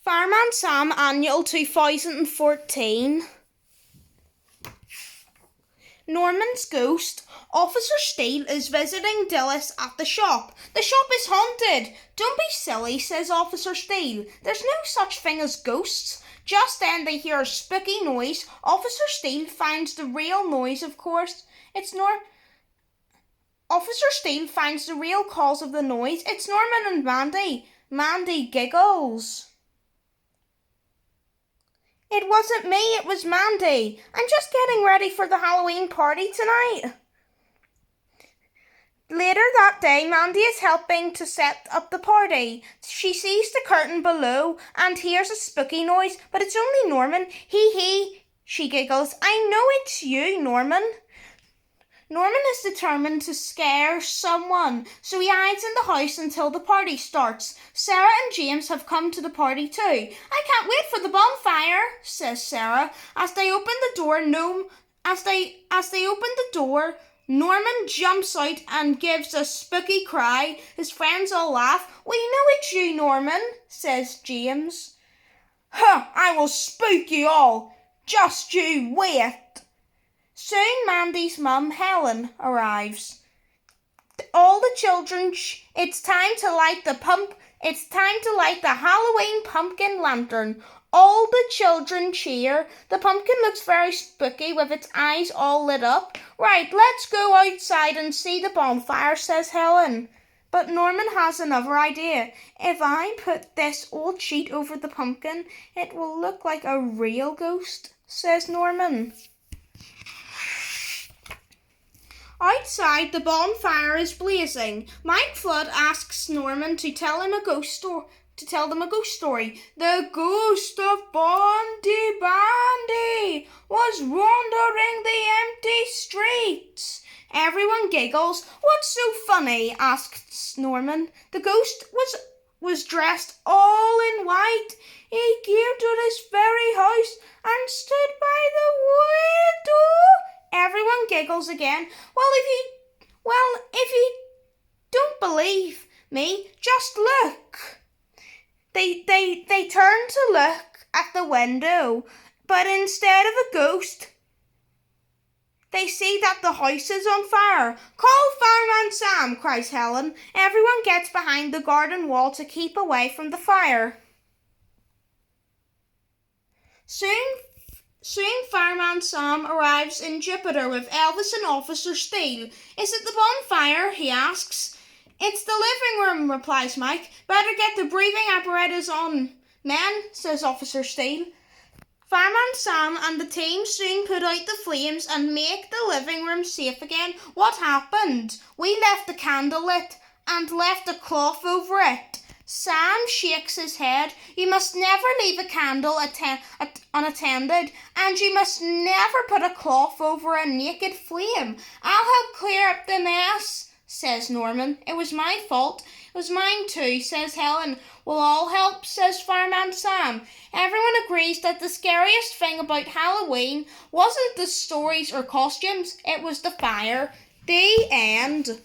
Fireman Sam Annual 2014. Norman's ghost. Officer Steele is visiting Dillis at the shop. The shop is haunted. Don't be silly, says Officer Steele. There's no such thing as ghosts. Just then they hear a spooky noise. Officer Steele finds the real noise, of course. Officer Steele finds the real cause of the noise. It's Norman and Mandy. Mandy giggles. It wasn't me, it was Mandy. I'm just getting ready for the Halloween party tonight. Later that day, Mandy is helping to set up the party. She sees the curtain below and hears a spooky noise, but it's only Norman. Hee, she giggles. I know it's you, Norman. Norman is determined to scare someone, so he hides in the house until the party starts. Sarah and James have come to the party too. I can't wait for the bonfire, says Sarah. As they open the door, Norman jumps out and gives a spooky cry. His friends all laugh. We know it's you, Norman, says James. I will spook you all. Just you wait. Soon Mandy's mum, Helen, arrives. All the children, it's time to light the Halloween pumpkin lantern. All the children cheer. The pumpkin looks very spooky with its eyes all lit up. Right, let's go outside and see the bonfire, says Helen. But Norman has another idea. If I put this old sheet over the pumpkin, it will look like a real ghost, says Norman. Outside, the bonfire is blazing. Mike Flood asks Norman to tell them a ghost story. The ghost of Bondi Bandy was wandering the empty streets. Everyone giggles. What's so funny? asks Norman. The ghost was dressed all in white. He came to this very house and stood by the window. Everyone giggles again. If you don't believe me, just look. They turn to look at the window, but instead of a ghost, they see that the house is on fire. Call Fireman Sam, cries Helen. Everyone gets behind the garden wall to keep away from the fire. Soon Fireman Sam arrives in Jupiter with Elvis and Officer Steele. Is it the bonfire? He asks. It's the living room, replies Mike. Better get the breathing apparatus on, men, says Officer Steele. Fireman Sam and the team soon put out the flames and make the living room safe again. What happened? We left the candle lit and left a cloth over it. Sam shakes his head. You must never leave a candle unattended, and you must never put a cloth over a naked flame. I'll help clear up the mess, says Norman. It was my fault. It was mine too, says Helen. We'll all help, says Fireman Sam. Everyone agrees that the scariest thing about Halloween wasn't the stories or costumes, it was the fire. The end.